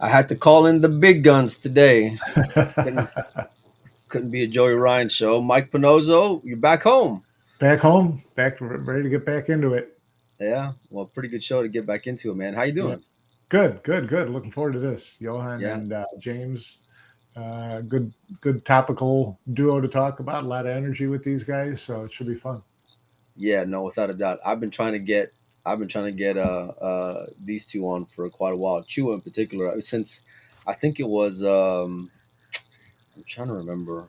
I had to call in the big guns today. Couldn't couldn't be a Joey Ryan show. Mike Pinozzo, you're back home. Back home, back ready to get back into it. Yeah, well, pretty good show to get back into it, man. How you Yeah, doing? good, good, good. Looking forward to this, Johan Yeah, and James. Good, good topical duo to talk about. A lot of energy with these guys, so it should be fun. yeah, no, without a doubt. I've been trying to get these two on for quite a while. Chua in particular, since I think it was I'm trying to remember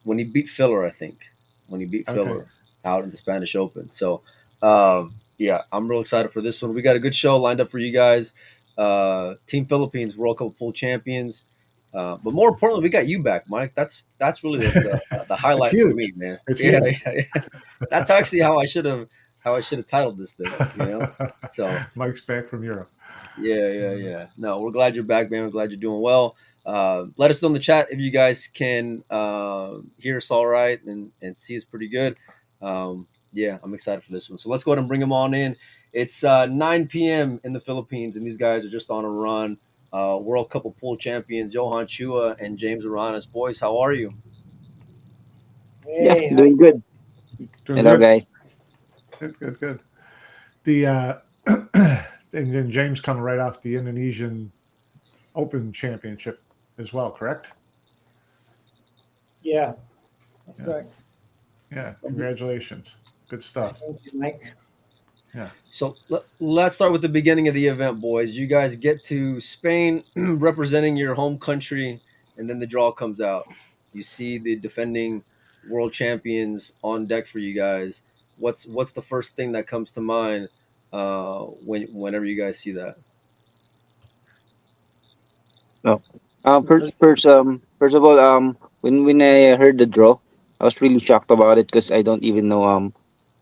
when he beat Filler. I think when he beat Okay. Filler out in the Spanish Open. So yeah, I'm real excited for this one. We got a good show lined up for you guys. Team Philippines World Cup pool champions. But more importantly, we got you back, Mike. That's really the It's highlight for huge. me, man. It's Yeah, huge. yeah, yeah. That's actually how I should have titled this thing. So Mike's back from Europe. yeah, yeah, yeah. No, we're glad you're back, man. We're glad you're doing well. Let us know in the chat if you guys can hear us all right and see us pretty good. Yeah, I'm excited for this one. So let's go ahead and bring them on in. It's 9 p.m. in the Philippines, and these guys are just on a run. World Cup of Pool champions Johan Chua and James Aranas. Boys, how are you? Yeah, Hey, hi. doing good. Doing Hello, good. guys. Good, good, good. The and then James coming right off the Indonesian Open Championship as well, correct? Yeah, that's Yeah, correct. yeah. Congratulations. Good stuff. Thank you, Mike. Yeah, So let's start with the beginning of the event, boys. You guys get to Spain representing your home country, and then the draw comes out. You see the defending world champions on deck for you guys. What's the first thing that comes to mind whenever you guys see that? No. Let's- First of all, when I heard the draw, I was really shocked about it because I don't even know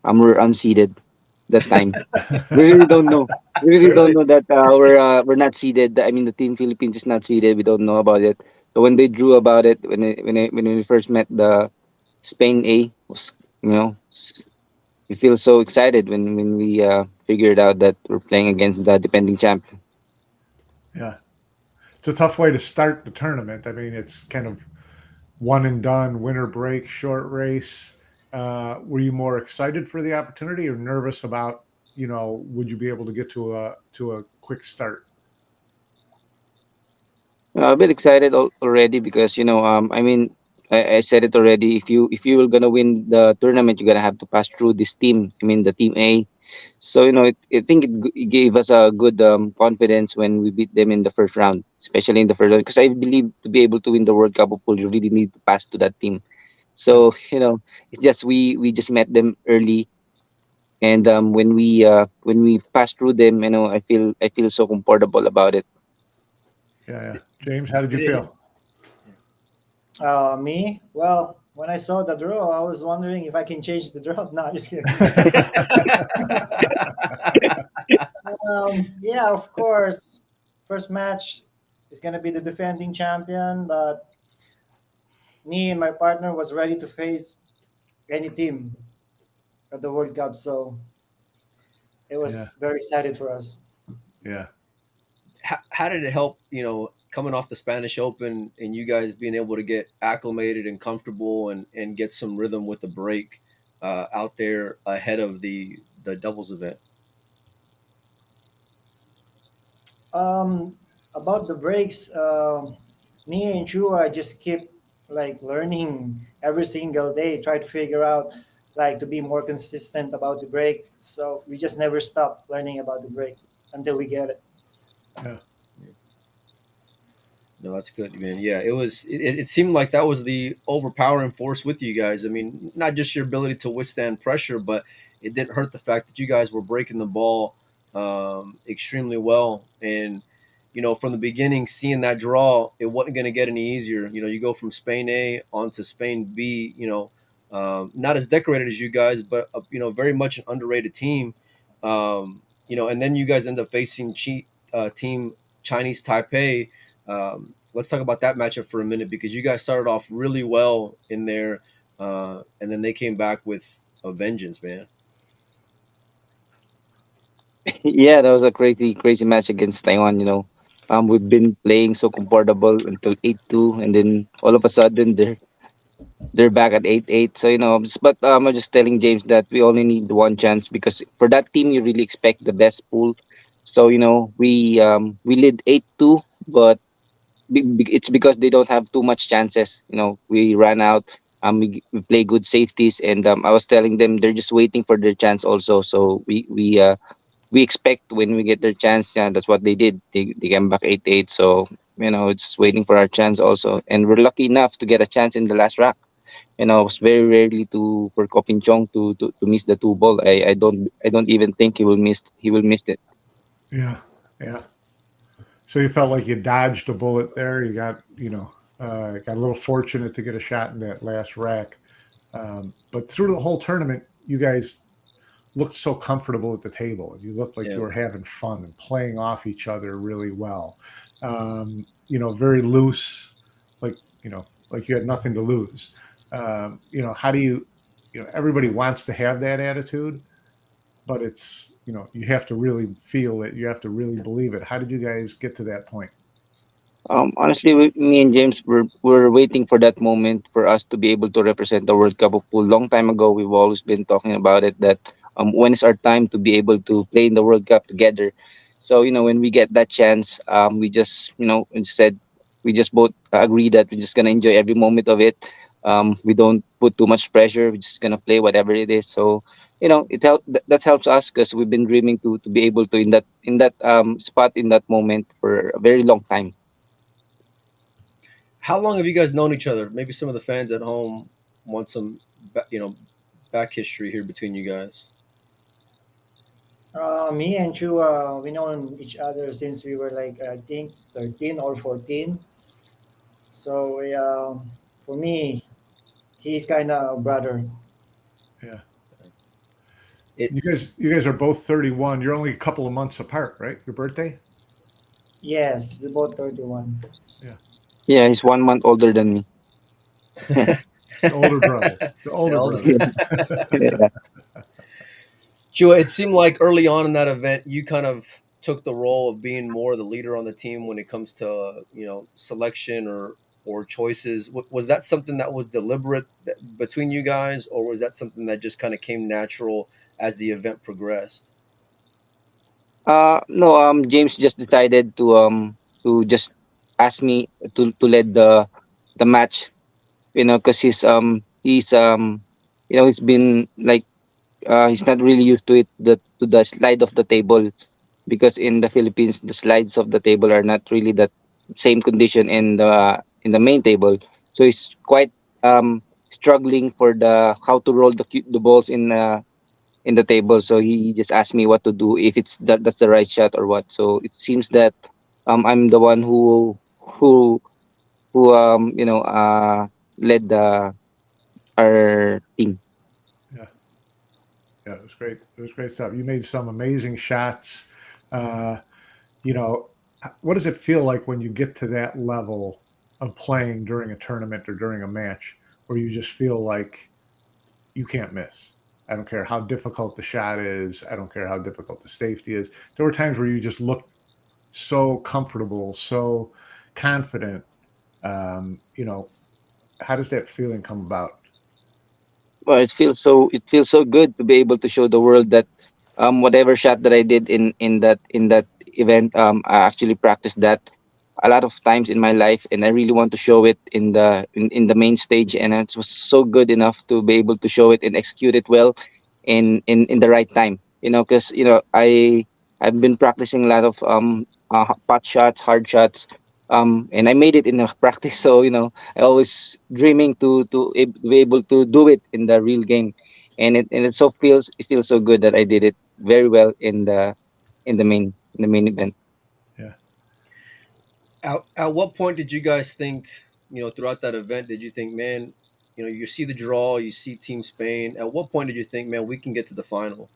we're unseeded that time. We really don't know. We really don't Really? know that we're not seeded. I mean, the team Philippines is not seeded. We don't know about it. So when they drew about it, when we first met the Spain A was you know s- we feel so excited when we figured out that we're playing against the defending champion. yeah. It's a tough way to start the tournament. I mean, it's kind of one and done, winter break, short race. Were you more excited for the opportunity or nervous about, would you be able to get to a quick start? A bit excited already because I mean I said it already. If you were gonna win the tournament, you're gonna have to pass through this team. I mean the team A. So I think it gave us a good confidence when we beat them in the first round, especially in the first round. Because I believe to be able to win the World Cup of Pool, you really need to pass to that team. Yeah, So it's just we just met them early, and when we pass through them, I feel so comfortable about it. yeah, yeah. James, how did you Did it? feel? Me? Well, when I saw the draw, I was wondering if I can change the draw. No, just kidding. Yeah, of course. First match is gonna be the defending champion, but me and my partner was ready to face any team at the World Cup, so it Yeah, was very excited for us. yeah. How did it help? Coming off the Spanish Open and you guys being able to get acclimated and comfortable and get some rhythm with the break out there ahead of the doubles event. Um, about the breaks, me and Chua just keep like learning every single day, try to figure out like to be more consistent about the break. So we just never stop learning about the break until we get it. Yeah. No, that's good, man. Yeah, it was. It seemed like that was the overpowering force with you guys. I mean, not just your ability to withstand pressure, but it didn't hurt the fact that you guys were breaking the ball extremely well. And from the beginning, seeing that draw, it wasn't going to get any easier. You go from Spain A onto Spain B. Not as decorated as you guys, but very much an underrated team. And then you guys end up facing team Chinese Taipei. Let's talk about that matchup for a minute because you guys started off really well in there, and then they came back with a vengeance, man. Yeah, that was a crazy, crazy match against Taiwan. We've been playing so comfortable until 8-2, and then all of a sudden they're back at 8-8. So but I'm just telling James that we only need one chance, because for that team you really expect the best pool. So we lead 8-2, but it's because they don't have too much chances. We ran out. We play good safeties, and I was telling them they're just waiting for their chance also. So we expect when we get their chance. Yeah, that's what they did. They came back 8-8. So it's waiting for our chance also, and we're lucky enough to get a chance in the last rack. It's very rarely to for Kopin Chong to miss the two ball. I don't even think he will miss it. Yeah, yeah. So you felt like you dodged a bullet there. You got, got a little fortunate to get a shot in that last rack. But through the whole tournament, you guys looked so comfortable at the table. You looked like Yeah. you were having fun and playing off each other really well. Very loose, like, like you had nothing to lose. How do everybody wants to have that attitude, but it's, you have to really feel it. You have to really believe it. How did you guys get to that point? Honestly, me and James were waiting for that moment for us to be able to represent the World Cup of Pool. Long time ago, we've always been talking about it, that when is our time to be able to play in the World Cup together. So when we get that chance, we just said, we just both agree that we're just gonna enjoy every moment of it. We don't put too much pressure. We're just gonna play whatever it is. So that helps us, because we've been dreaming to be able to in that spot, in that moment, for a very long time. How long have you guys known each other? Maybe some of the fans at home want some, back history here between you guys. Me and Chua, we known each other since we were like I think 13 or 14. So for me, he's kind of a brother. Yeah. It You guys are both 31. You're only a couple of months apart, right? Your birthday? Yes, we both 31. Yeah. Yeah, he's 1 month older than me. The older brother. The the older older. brother. Yeah. Chua, it seemed like early on in that event, you kind of took the role of being more the leader on the team when it comes to selection or choices. Was that something that was deliberate between you guys, or was that something that just kind of came natural as the event progressed? No. James just decided to just ask me to lead the match. Because he's been like, he's not really used to it, to the slide of the table, because in the Philippines the slides of the table are not really that same condition in the main table. So he's quite struggling for the how to roll the balls in the table. So he just asked me what to do, if that's the right shot or what. So it seems that I'm the one who led our team. Yeah. Yeah. It was great. It was great stuff. You made some amazing shots. Uh, you know, what does it feel like when you get to that level of playing during a tournament or during a match where you just feel like you can't miss? I don't care how difficult the shot is. I don't care how difficult the safety is. There were times where you just looked so comfortable, so confident. Um, you know, how does that feeling come about? Well, it feels so good to be able to show the world that whatever shot that I did in that event, I actually practiced that a lot of times in my life, and I really want to show it in the main stage, and it was so good enough to be able to show it and execute it well in the right time. Because I've been practicing a lot of pot shots, hard shots, and I made it in a practice. So I always dreaming to be able to do it in the real game, and it feels so good that I did it very well in the main event. Yeah. At what point did you guys think, throughout that event, did you think, man, you see the draw, you see Team Spain. At what point did you think, man, we can get to the final?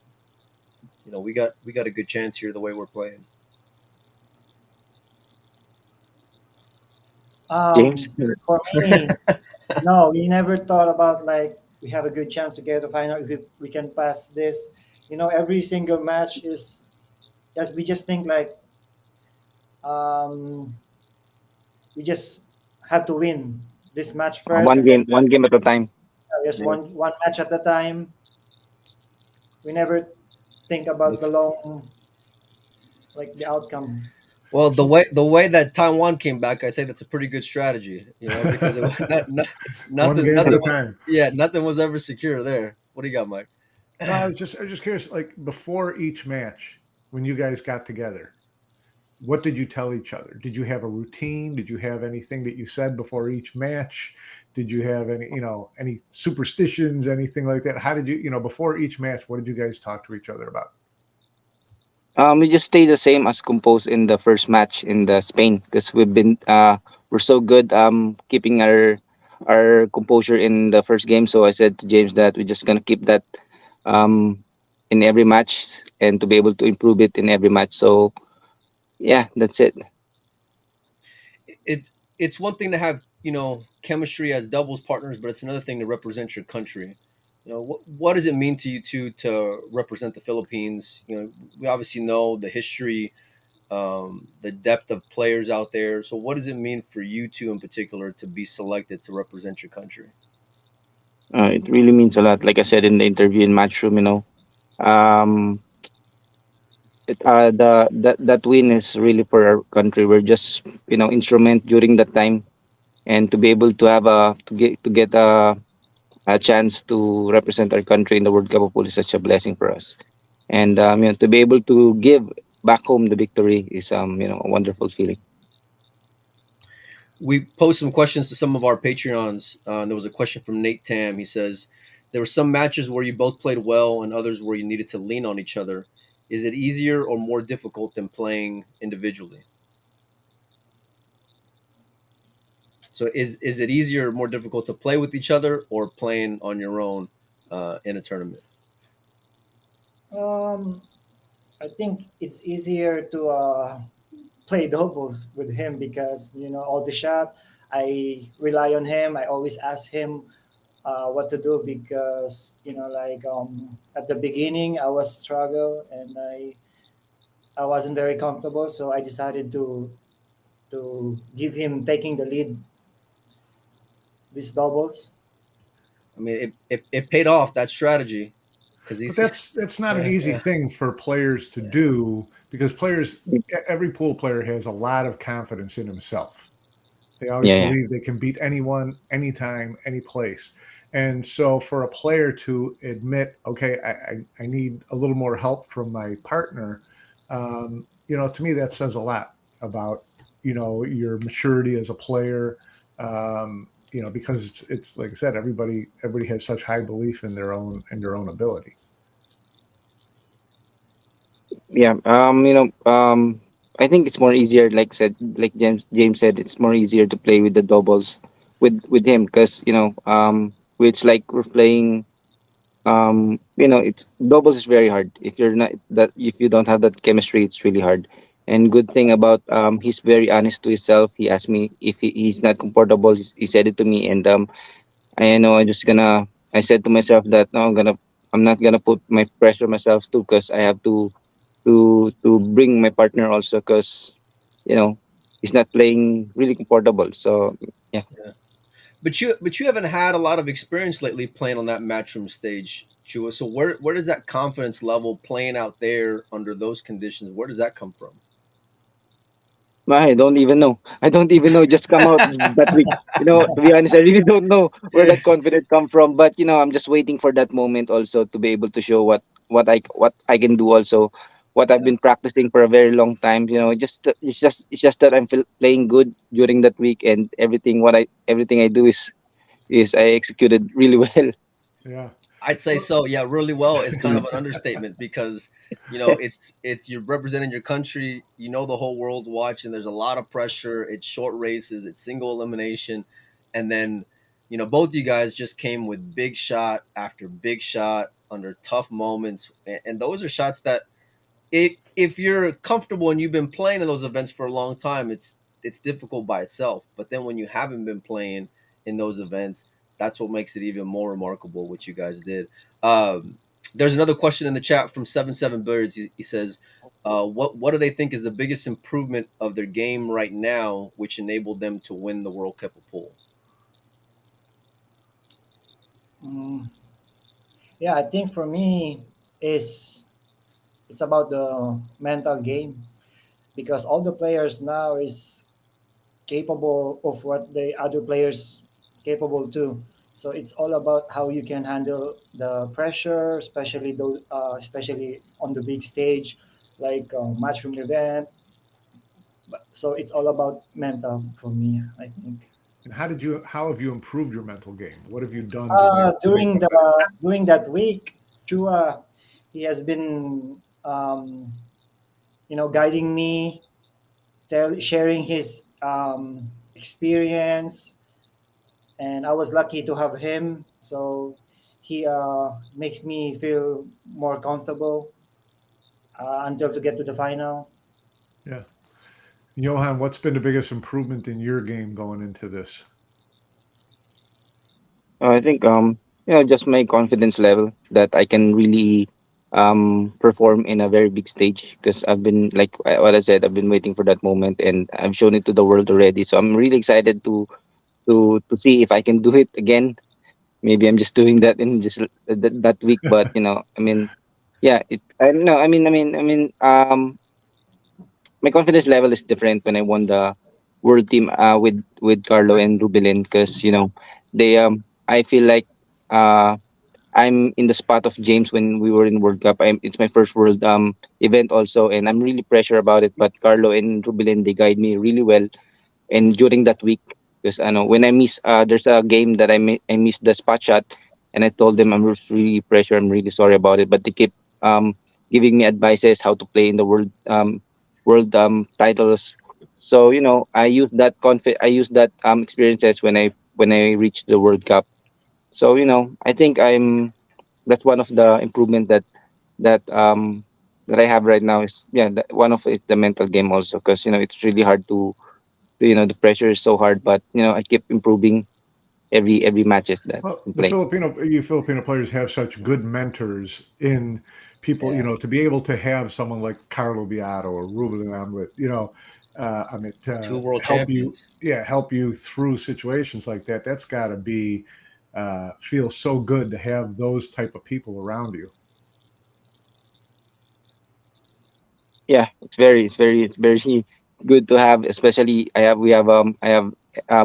We got a good chance here the way we're playing. James. For me, no, we never thought about like we have a good chance to get to final if we can pass this. Every single match is, yes, we just think like Um, we just had to win this match first, and then One game at a time. just Yeah. one match at a time. We never think about the Look. long, like the outcome. Well, So the way that Taiwan came back, I'd say that's a pretty good strategy. Because it was one nothing game at nothing a time. yeah, nothing was ever secure there. What do you got, Mike? No, I was just curious. Like before each match, when you guys got together, what did you tell each other? Did you have a routine? Did you have anything that you said before each match? Did you have any superstitions, anything like that? How did before each match, what did you guys talk to each other about? We just stay the same as composed in the first match in the Spain because we're so good keeping our composure in the first game. So I said to James that we're just gonna keep that um in every match and to be able to improve it in every match. So yeah, that's it. It's one thing to have chemistry as doubles partners, but it's another thing to represent your country. What does it mean to you two to represent the Philippines? We obviously know the history, the depth of players out there. So what does it mean for you two in particular to be selected to represent your country? It really means a lot. Like I said in the interview in Matchroom, um, that win is really for our country. We're just instrument during that time, and to be able to have to get a chance to represent our country in the World Cup of Pool is such a blessing for us. And to be able to give back home the victory is a wonderful feeling. We posed some questions to some of our Patreons. There was a question from Nate Tam. He says, there were some matches where you both played well and others where you needed to lean on each other. Is it easier or more difficult than playing individually? So is it easier or more difficult to play with each other or playing on your own in a tournament? Um, I think it's easier to play doubles with him because all the shot. I rely on him. I always ask him what to do because like at the beginning I was struggle and I wasn't very comfortable, so I decided to give him taking the lead these doubles. I mean, it paid off that strategy because But he's that's not an easy yeah, thing for players to yeah, do because every pool player has a lot of confidence in himself. They always Yeah, yeah, believe they can beat anyone, anytime, any place. And so for a player to admit, okay, I need a little more help from my partner, to me, that says a lot about, your maturity as a player. Because it's like I said, everybody has such high belief in their own ability. yeah. I think it's more easier. Like James said, it's more easier to play with the doubles with him because it's like we're playing. It's doubles is very hard. If you don't have that chemistry, it's really hard. And good thing about he's very honest to himself. He asked me if he's not comfortable. He said it to me, and I know I said to myself that no, I'm not gonna put my pressure myself too because I have to bring my partner also because you know he's not playing really comfortable. So yeah. yeah. But you haven't had a lot of experience lately playing on that matchroom stage, Chua. So where does that confidence level playing out there under those conditions? Where does that come from? I don't even know. I don't even know. Just come out that week. To be honest, I really don't know where Yeah, that confidence come from. But I'm just waiting for that moment also to be able to show what I can do. Also, what I've yeah. been practicing for a very long time. It's just that I'm playing good during that week, and everything I do is I executed really well. Yeah. I'd say Well, so. Yeah, really well is kind of an understatement because it's you're representing your country. The whole world's watching. There's a lot of pressure. It's short races. It's single elimination, and then both you guys just came with big shot after big shot under tough moments, and those are shots that if you're comfortable and you've been playing in those events for a long time, it's difficult by itself. But then when you haven't been playing in those events, that's what makes it even more remarkable what you guys did. There's another question in the chat from 77 Birds. He says, what do they think is the biggest improvement of their game right now, which enabled them to win the World Cup of Pool? Mm, yeah, I think for me is it's about the mental game because all the players now is capable of what the other players capable too. So it's all about how you can handle the pressure, especially those, especially on the big stage, like matchroom event. So it's all about mental for me, I think. And how have you improved your mental game? What have you done to make During it better? during that week, Chua, he has been guiding me, sharing his experience, and I was lucky to have him. So he makes me feel more comfortable until to get to the final. Yeah. Johan, what's been the biggest improvement in your game going into this? I think just my confidence level that I can really perform in a very big stage because I've been like what I said, I've been waiting for that moment and I've shown it to the world already. So I'm really excited to see if I can do it again. Maybe I'm just doing that in just that week, but I mean, yeah, I don't know. My confidence level is different when I won the world team with Carlo and Rubilin because they I feel like uh I'm in the spot of James when we were in World Cup. It's my first world event also, and I'm really pressure about it. But Carlo and Rubilin they guide me really well, and during that week, because I know when I miss, there's a game that I missed the spot shot, and I told them I'm just really pressure. I'm really sorry about it, but they keep um giving me advices how to play in the world titles. So I use that I use that experiences when I reach the World Cup. So I think that's one of the improvement that I have right now is one of it the mental game also because it's really hard the pressure is so hard, but I keep improving every matches that Well, I'm playing. you Filipino players have such good mentors in people, Yeah. to be able to have someone like Carlo Beato or Ruben Amlet, I mean, Two world help you, champions. yeah, help you through situations like that. That's got to be, feel so good to have those type of people around you. Yeah, it's very good to have. Especially I have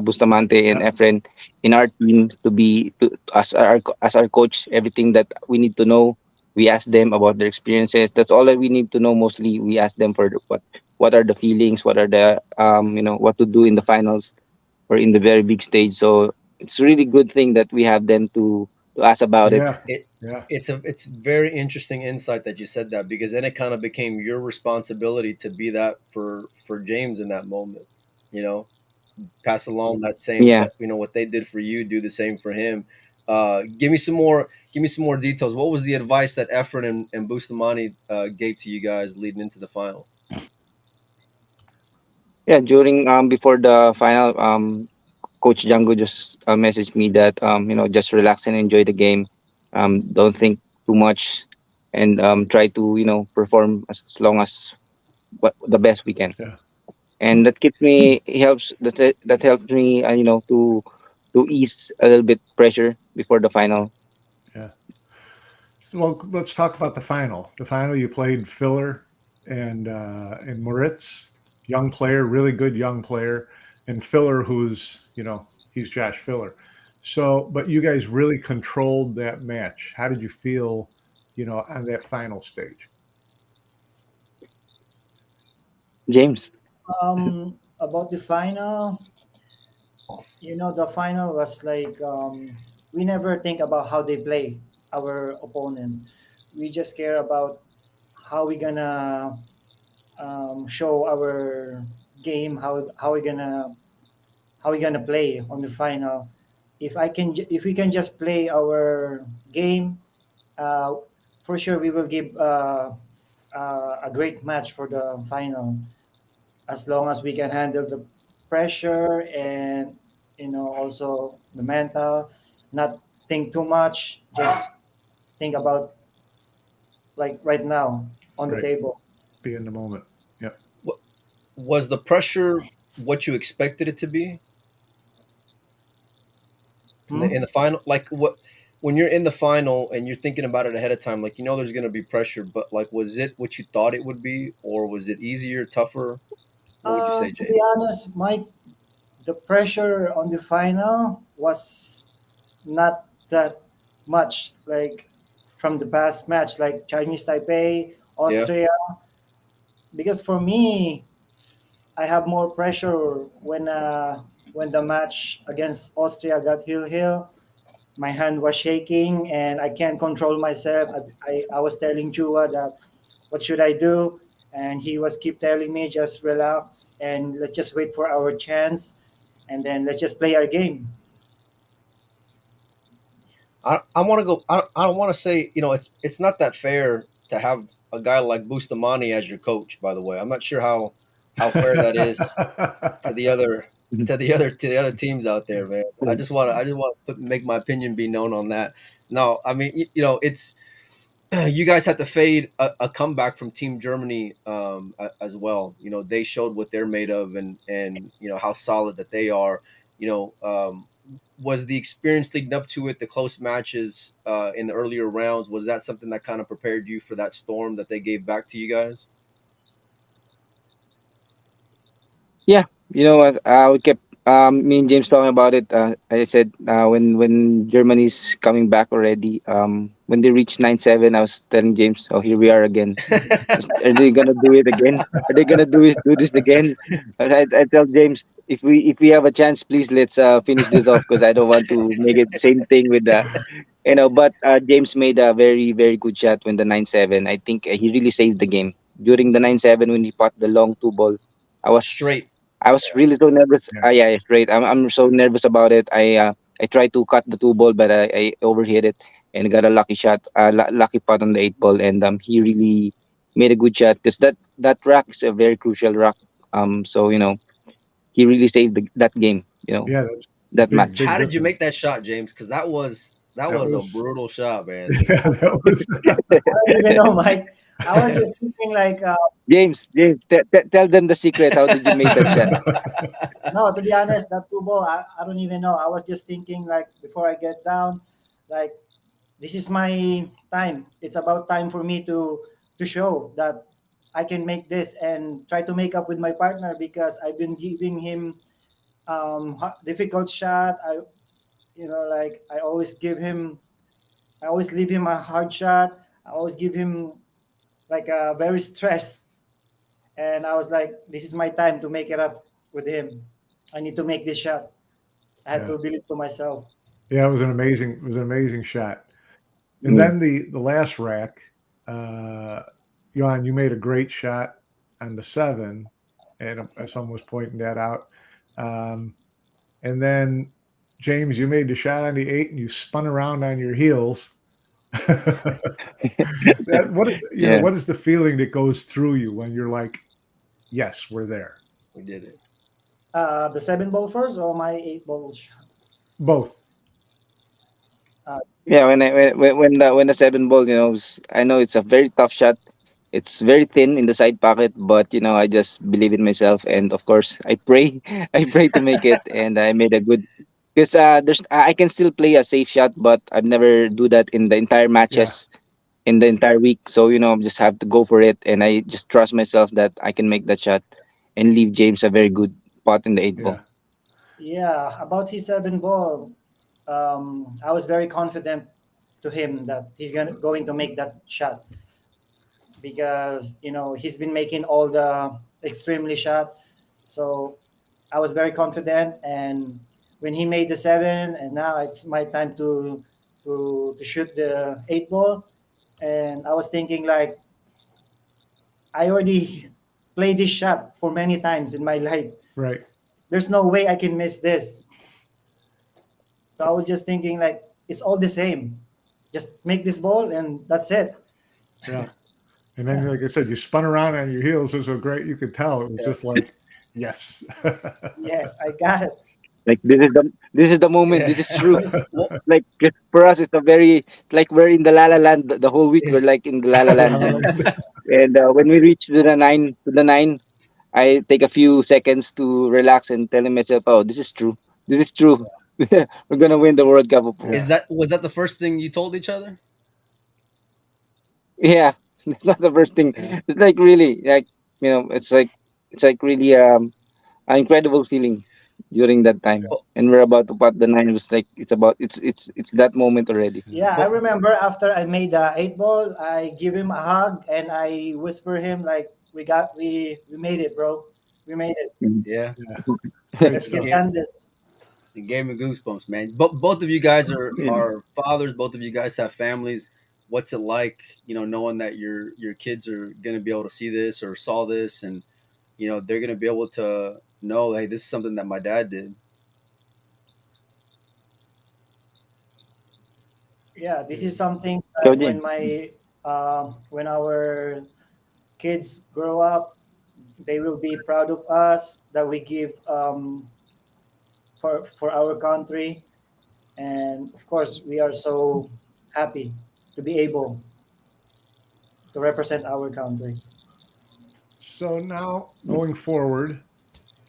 Bustamante and Efren in our team to be as our coach. Everything that we need to know, we ask them about their experiences. That's all that we need to know. Mostly, we ask them for what are the feelings, what are the what to do in the finals or in the very big stage. So it's a really good thing that we have them to ask about it. Yeah, It yeah, it's very interesting insight that you said that, because then it kind of became your responsibility to be that for James in that moment. You know, pass along that same Yeah. that what they did for you, do the same for him. Give me some more details. What was the advice that Efren and Bustamani gave to you guys leading into the final? Yeah, during before the final, Coach Django just messaged me that just relax and enjoy the game. Don't think too much, and try to perform as long as the best we can. yeah, And that keeps me helps that helps me to ease a little bit pressure before the final. yeah. Well, let's talk about the final. The final, you played Filler and Moritz, young player, really good young player, and Filler, who's he's Josh Filler. So, but you guys really controlled that match. How did you feel, on that final stage? James. About the final, the final was like we never think about how they play our opponent. We just care about how we gonna show our game, how we gonna play on the final. If we can just play our game, uh, for sure we will give a great match for the final. As long as we can handle the pressure and also the mental, not think too much, just think about like right now on the Right. table. be in the moment. Yep. What was the pressure what you expected it to be in the Hmm? final? Like what when you're in the final and you're thinking about it ahead of time, like you know there's going to be pressure, but like was it what you thought it would be, or was it easier, tougher? What would you say, To be James? honest, Mike, the pressure on the final was not that much like from the past match, like Chinese Taipei, Yeah. Austria. Because for me, I have more pressure when the match against Austria got hill. My hand was shaking and I can't control myself. I was telling Chua that what should I do, and he was keep telling me just relax and let's just wait for our chance, and then let's just play our game. I want to go. I want to say, it's not that fair to have a guy like Bustamante as your coach. By the way, I'm not sure how fair that is to the other to the other teams out there, man. I just want to make my opinion be known on that. No, I mean, it's you guys had to fade a comeback from Team Germany as well. They showed what they're made of, and how solid that they are. Was the experience leading up to it, the close matches in the earlier rounds, was that something that kind of prepared you for that storm that they gave back to you guys? Yeah, you know what? We kept me and James talking about it. I said when Germany's coming back already, when they reached 9-7, I was telling James, "Oh, here we are again. Are they gonna do it again? Are they gonna do this again?" And I tell James, if we have a chance, please let's finish this off because I don't want to make it the same thing with the But James made a very very good shot when the 9-7. I think he really saved the game during the 9-7 when he caught the long two ball. I was Straight. I was Yeah. really so nervous. Yeah. Yeah, it's great. I'm so nervous about it. I tried to cut the two ball, but I overhit it and got a lucky shot, lucky putt on the eight ball, and he really made a good shot because that rock is a very crucial rock. So he really saved that game. Yeah, that's That big, match. big How did you difference. make that shot, James? Because that That was a was, brutal shot, man. yeah, that was, I don't even know, Mike. I was just thinking like, James, tell them the secret. How did you make that shot? no, to be honest, that two ball, I don't even know. I was just thinking like before I get down, like this is my time. It's about time for me to show that I can make this and try to make up with my partner because I've been giving him difficult shot. Like I always leave him a hard shot. I always give him like a very stressed, and I was like, this is my time to make it up with him. I need to make this shot. I had yeah, to believe to myself. yeah. It was an amazing shot. And Mm. then the last rack, uh, Johan, you made a great shot on the seven, and someone was pointing that out. Um, and then James, you made the shot on the eight, and you spun around on your heels. That Yeah. what is the feeling that goes through you when you're like, yes, we're there? We did it. The seven ball first or my eight ball shot? Both. Uh, Yeah, when the seven ball, I know it's a very tough shot. It's very thin in the side pocket, but I just believe in myself, and of course, I pray, I pray to make it, and I made a good. Because I can still play a safe shot, but I've never do that in the entire Yeah, matches in the entire week. So I just have to go for it, and I just trust myself that I can make that shot and leave James a very good pot in the eight yeah, ball. yeah, about his seven ball, I was very confident to him that he's going to make that shot because he's been making all the extremely shot. So I was very confident, and when he made the seven, and now it's my time to shoot the eight ball, and I was thinking like I already played this shot for many times in my life. right. There's no way I can miss this. So I was just thinking like it's all the same. Just make this ball and that's it. Yeah. And then, like I said, you spun around on your heels. It was so great. You could tell it was Yeah. just like, yes. Yes, I got it. Like this is the moment. This is true. Well, Like 'cause for us, it's a very like we're in the La La Land the whole week. We're like in the La La La Land. La Land. And when we reach to the nine, I take a few seconds to relax and telling myself, "Oh, this is true. This is true. We're gonna win the World Cup of pool." Is Yeah. that was that the first thing you told each other? Yeah, it's not the first thing. Yeah. It's like really like it's like really an incredible feeling during that time. But And we're about to pat the nine. It was like it's that moment already. Yeah. Yeah, I but remember after I made the eight ball, I give him a hug and I whisper him like, we made it, bro. We made it. Mhm. yeah, Yeah. Great Let's it get stuff. gave, done this. it gave me goosebumps, man. But both of you guys Yeah. are fathers. Both of you guys have families. What's it like, knowing that your kids are going to be able to see this or saw this, and they're going to be able to know, hey, this is something that my dad did. Yeah, this is Is something that Claudine. when our kids grow up, they will be proud of us that we give for our country, and of course, we are so happy to be able to represent our country. so now going forward,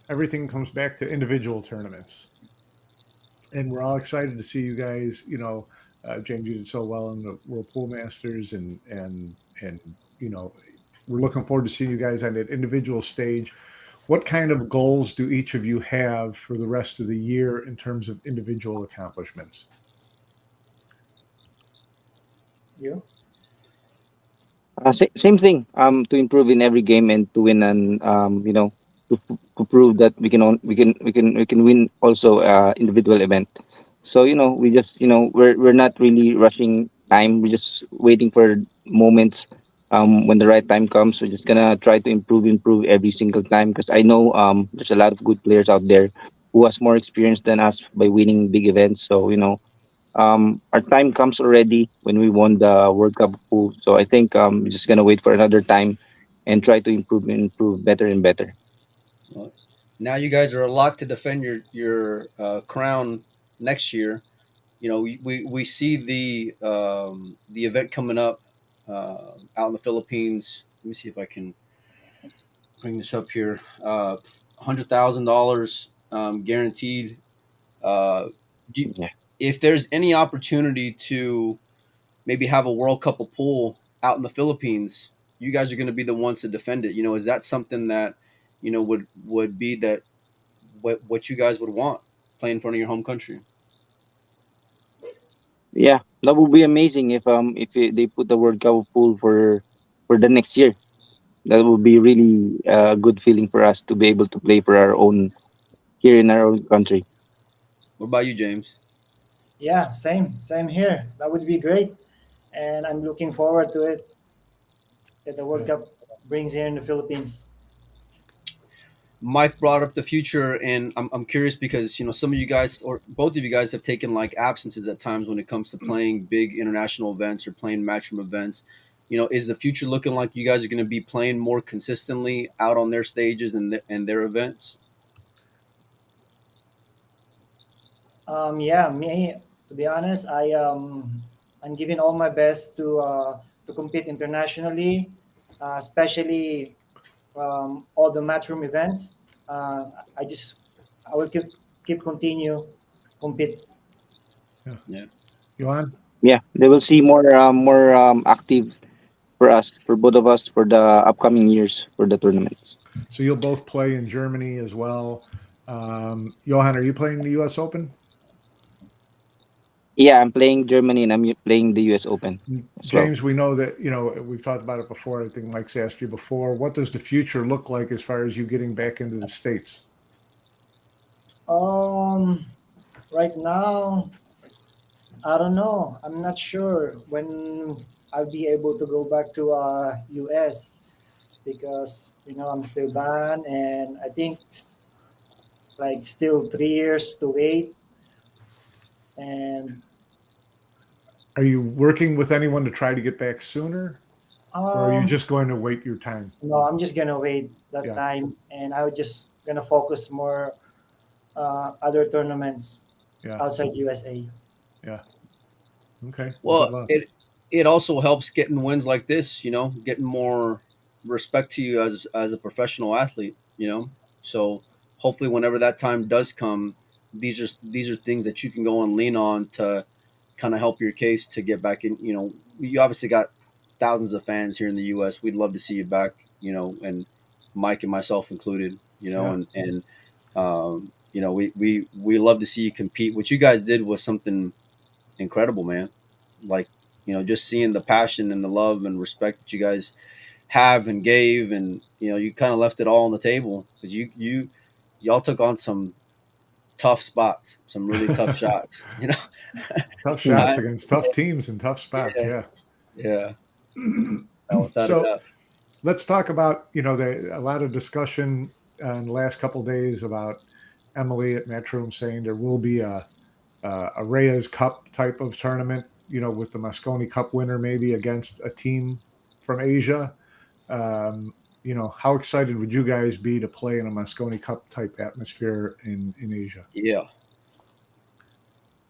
everything comes back to individual tournaments, and we're all excited to see you guys. James, you did so well in the World Pool Masters, and we're looking forward to seeing you guys on that individual stage. What kind of goals do each of you have for the rest of the year in terms of individual accomplishments? You? Same thing. To improve in every game and to win and to prove that we can win also individual event. So we just we're not really rushing time. We're just waiting for moments. When the right time comes, we're just gonna try to improve every single time because I know there's a lot of good players out there who has more experience than us by winning big events. So our time comes already when we won the World Cup of pool. So I think we're just gonna wait for another time and try to improve better and better. Well, now you guys are locked to defend your crown next year. We see the event coming up out in the Philippines. Let me see if I can bring this up here. $100,000 guaranteed. Uh, do, Yeah, if there's any opportunity to maybe have a World Cup of pool out in the Philippines, you guys are going to be the ones to defend it. Is that something that would be that what you guys would want playing in front of your home country? yeah, that would be amazing they put the World Cup of pool for the next year. That would be really a good feeling for us to be able to play for our own here in our own country. What about you, James? Yeah, same here. That would be great, and I'm looking forward to it that the World Yeah. Cup brings here in the Philippines. Mike brought up the future, and I'm curious because some of you guys or both of you guys have taken like absences at times when it comes to playing big international events or playing matchroom events. Is the future looking like you guys are going to be playing more consistently out on their stages and their events? Yeah, me. To be honest, I'm giving all my best to compete internationally, especially all the matchroom events. Uh, I just I will keep continue compete. Yeah. Yeah. Johan? Yeah, they will see more active for us, for both of us, for the upcoming years for the tournaments. So you'll both play in Germany as well. Johan, are you playing the U.S. Open? Yeah, I'm playing Germany and playing the US Open as well. James, we know that, we've talked about it before. I think Mike's asked you before. What does the future look like as far as you getting back into the States? Um, right now, I don't know. I'm not sure when I'll be able to go back to US because I'm still banned, and I think like still 3 years to wait. And Are you working with anyone to try to get back sooner, or are you um, just going to wait your time? no, I'm just gonna wait that Yeah, time, and I was just gonna focus more other tournaments yeah, outside USA. yeah. Okay. Well, good Well, luck. it also helps getting wins like this. Getting more respect to you as a professional athlete. So hopefully, whenever that time does come, these are things that you can go and lean on to kind of help your case to get back in. You obviously got thousands of fans here in the U.S. We'd love to see you back. And Mike and myself included. Yeah. We love to see you compete. What you guys did was something incredible, man. Like, just seeing the passion and the love and respect that you guys have and gave, and you kind of left it all on the table because y'all took on some tough spots, some really tough shots. Tough I, shots against tough teams and tough spots. yeah, Yeah. yeah, no, without a So doubt. let's talk about a lot of discussion in the last couple of days about Emily at Matchroom saying there will be a Reyes Cup type of tournament, with the Mosconi Cup winner maybe against a team from Asia. How excited would you guys be to play in a Mosconi Cup type atmosphere in Asia? Yeah,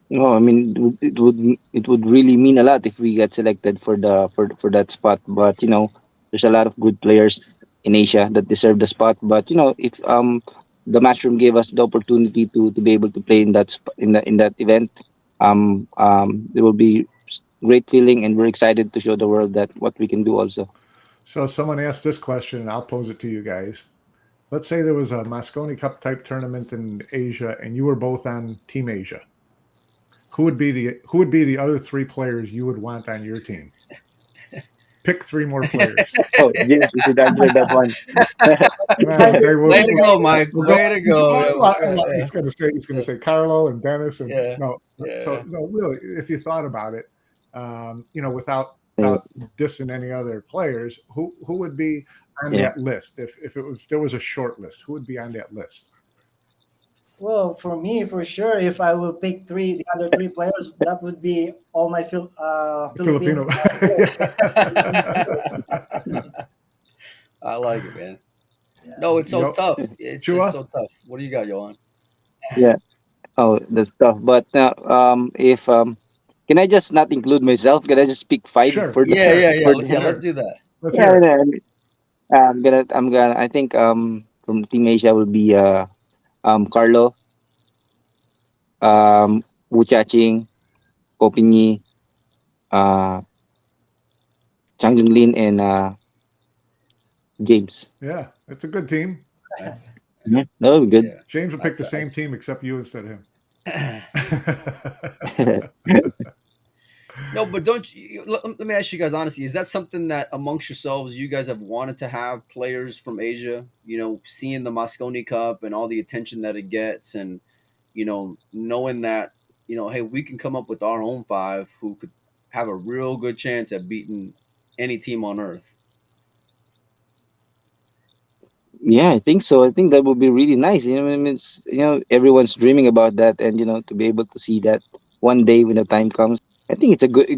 No, I mean it would really mean a lot if we get selected for that spot. But there's a lot of good players in Asia that deserve the spot. But if the matchroom gave us the opportunity to be able to play in that event, it will be great feeling, and we're excited to show the world that what we can do also. So someone asked this question, and I'll pose it to you guys. Let's say there was a Mosconi Cup type tournament in Asia, and you were both on Team Asia. Who would be the other three players you would want on your team? Pick three more players. Oh, James, you should answer that one. Okay, way to go, Mike. we'll go. Way to go. It's going to say Carlo and Dennis and Yeah, no. So yeah, no, really, if you thought about it, Yeah, without dissing any other players, who would be on yeah. that list if there was a short list? Who would be on that list? Well, for me, for sure, if I will pick the other three players, that would be all my Philippine. Filipino. I like it, man. Yeah. No, it's so Yo, tough. It's Chua. so tough. What do you got, Johan? Yeah. Oh, that's tough. But if can I just not include myself? Can I just pick five Sure, for the Yeah, sure, yeah, yeah, for the yeah. Let's sure. do that. Let's yeah? hear it. I'm gonna. I think from Team Asia will be Carlo, Wu Chaching, Kopinyi, uh, Chang Junglin, and James. Yeah, it's a good team. That's Yeah, that would be good. yeah. James will pick That's the same that's. team except you instead of him. No, but don't you, let me ask you guys honestly, is that something that amongst yourselves you guys have wanted to have players from Asia, seeing the Mosconi Cup and all the attention that it gets, and knowing that, hey, we can come up with our own five who could have a real good chance at beating any team on earth. Yeah, I think so. I think that would be really nice. I mean, everyone's dreaming about that, and to be able to see that one day when the time comes. I think it's a good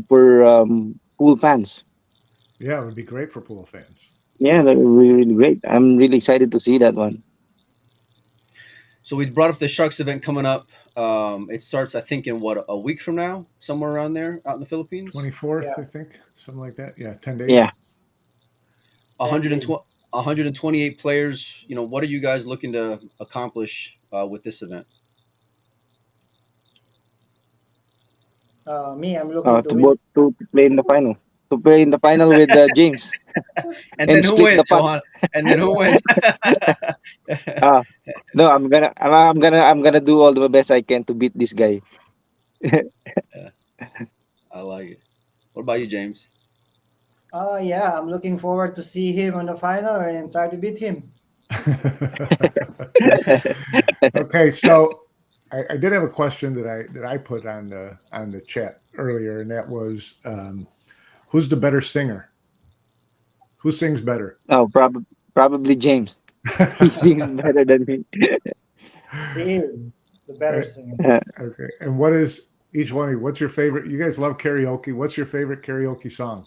for pool fans. Yeah, it would be great for pool fans. Yeah, that would be really great. I'm really excited to see that one. So we brought up the Sharks event coming up. It starts, I think, in what, a week from now, somewhere around there, out in the Philippines. 24th, Yeah, I think, something like that. Yeah, 10 days. Yeah. 10 days. 128 players. What are you guys looking to accomplish with this event? Me, I'm looking to To win. both to play in the final. To play in the final with James And then and who split the wins, pot. Johan? And then who wins? Uh, no, I'm gonna do all the best I can to beat this guy. Yeah, I like it. What about you, James? Yeah, I'm looking forward to see him on the final and try to beat him. Okay, so I did have a question that I put on the chat earlier, and that was, who's the better singer? Who sings better? Oh, probably James. He sings better than me. He is the better Right, singer. okay, and what is each one of you? What's your favorite? You guys love karaoke. What's your favorite karaoke song?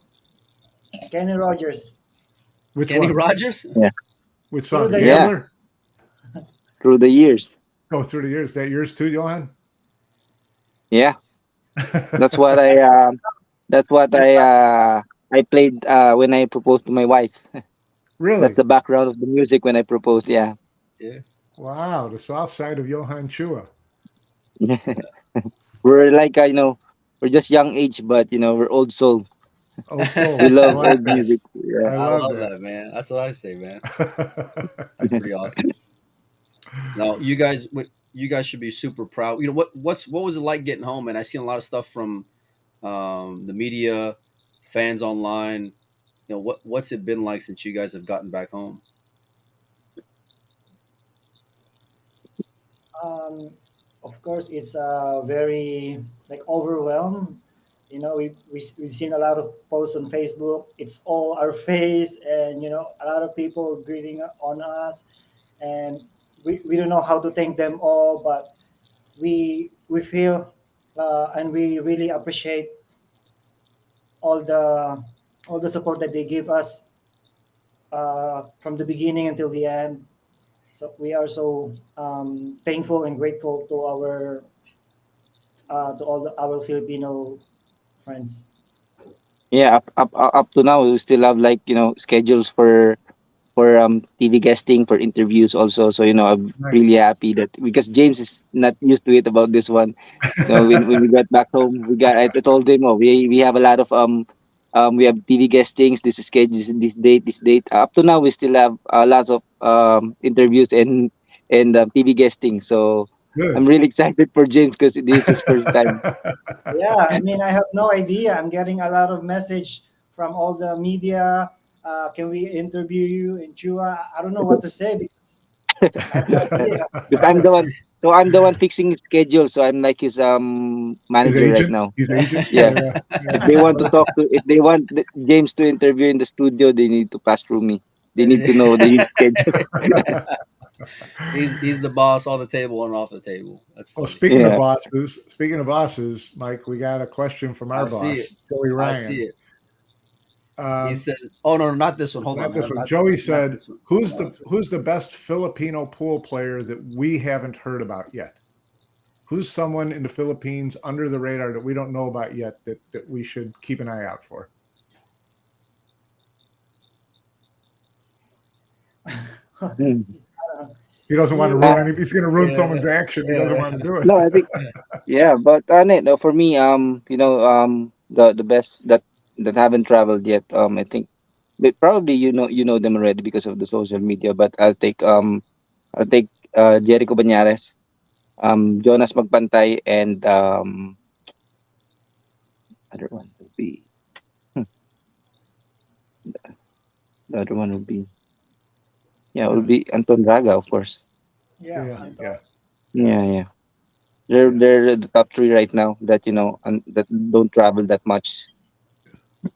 Kenny Rogers. Which Kenny one? Rogers? Yeah, Which Through song? the yeah. years. Gambler? Through the years. Oh, through the years. That yours too, Johan? Yeah, that's what I. That's what That's I. not I played when I proposed to my wife. That's Really? the background of the music when I proposed. Yeah. Yeah, Wow, the soft side of Johann Chua. We're like we're just young age, but we're old soul. Old We soul. I love like old that. music. Yeah. I I love love that. that, man. That's what I say, man. That's pretty awesome. Now, you guys should be super proud. You know what was it like getting home? And I seen a lot of stuff from the media, fans online. You know what's it been like since you guys have gotten back home? Um, of course, it's very like overwhelmed. You know, we've seen a lot of posts on Facebook. It's all our face, and you know, a lot of people greeting on us, and we don't know how to thank them all, but we feel and we really appreciate all the all the support that they give us from the beginning until the end. So we are so thankful and grateful to all our Filipino friends. Yeah. Up to now, we still have like schedules for TV guesting, for interviews also. So I'm Right. really happy that because James is not used to it about this one. When we got back home, I told him, oh, we have a lot of we have TV guestings. This is scheduled, this date, this date. Up to now, we still have lots of interviews and TV guesting. So I'm Good. really excited for James because this is his first time. Yeah, I mean, I have no idea. I'm getting a lot of message from all the media. Can we interview you in Chua? I don't know what to say because I have no idea. Because I'm the one. So I'm the one fixing his schedule. So I'm like his His manager right agent. now. His agent. Yeah. Yeah. If Yeah. they want to Perfect. talk to, if they want James to interview in the studio, they need to pass through me. They need to know the schedule. He's the boss on the table and off the table. That's Well, funny. Yeah. speaking of bosses, Mike, we got a question from our I see it. boss, Joey I see Ryan. it. He Um, says, "Oh no, not this one. Hold on, Not this man. one. Joey Not said, this one. "Who's No, the who's the best Filipino pool player that we haven't heard about yet? Who's someone in the Philippines under the radar that we don't know about yet that we should keep an eye out for?" Mm. He doesn't want to You, Uh, ruin any. He's going to ruin yeah, someone's action. He doesn't yeah. want to do it. no, I think yeah, but no, for me, the best that haven't traveled yet, I think probably you know them already because of the social media, but I'll take Jericho Banyares, Jonas Magpantay, and other one would be hmm, the other one would be yeah, it would Yeah, be Anton Raga, of course. yeah, yeah, Anton. yeah, yeah, Yeah, yeah. They're yeah. they're the top three right now that and that don't travel that much.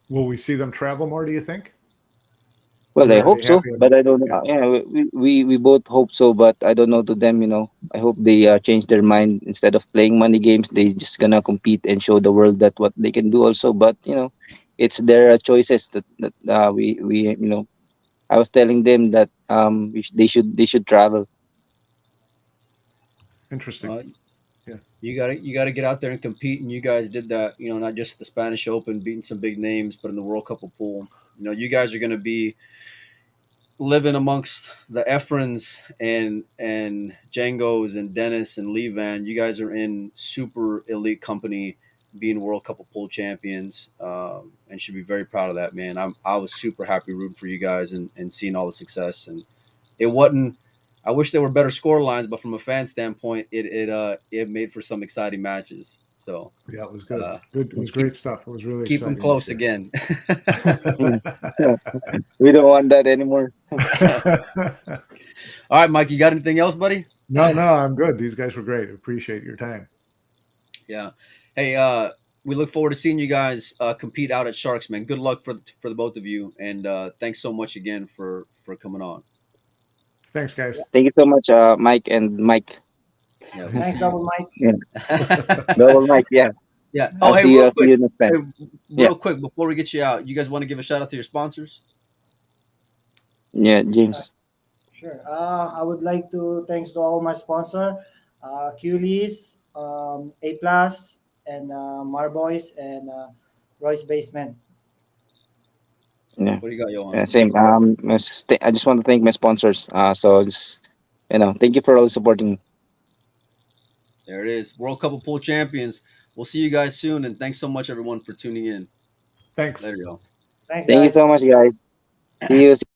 Will we see them travel more? Do you think? Well, Or I are they hope so, happy but enough? I don't know. Yeah, Yeah, we both hope so, but I don't know to them. I hope they change their mind instead of playing money games. They just gonna compete and show the world that what they can do also. But it's their choices that we. I was telling them that they should travel. interesting. Uh, Yeah, you gotta get out there and compete, and you guys did that. You know, not just the Spanish Open, beating some big names, but in the World Cup of pool. You know, you guys are gonna be living amongst the Efrons and Django's and Dennis and Levan. You guys are in super elite company, being World Cup of pool champions, and should be very proud of that, man. I was super happy rooting for you guys and seeing all the success. And it wasn't. I wish there were better score lines, but from a fan standpoint, it made for some exciting matches. So yeah. It was good. uh, Good. It was keep great stuff. It was really keep them exciting this close year. again. Mm. We don't want that anymore. All right, Mike, you got anything else, buddy? No, no, I'm good. These guys were great. Appreciate your time. Yeah. Hey, we look forward to seeing you guys compete out at Sharks, man. Good luck for the both of you, and thanks so much again for coming on. Thanks, guys. Yeah, Thank you so much, Mike and Mike. Yeah, we'll thanks, see you. Double Mike. Yeah, double Mike. Yeah, Yeah. Oh, I'll hey, see you. real I'll see quick. you next time. Hey, Yeah, real quick before we get you out, you guys want to give a shout out to your sponsors? yeah, Uh, James. sure. I would like to thanks to all my sponsor, QLease, A Plus, and Marboys and Royce Basement. Yeah. What do you got, Johan? Yeah, same. I just want to thank my sponsors. So just thank you for always supporting me. There it is. World Cup of Pool champions. We'll see you guys soon, and thanks so much, everyone, for tuning in. Thanks. Later, y'all. Thanks, Thank you so guys. much, guys. See you. See you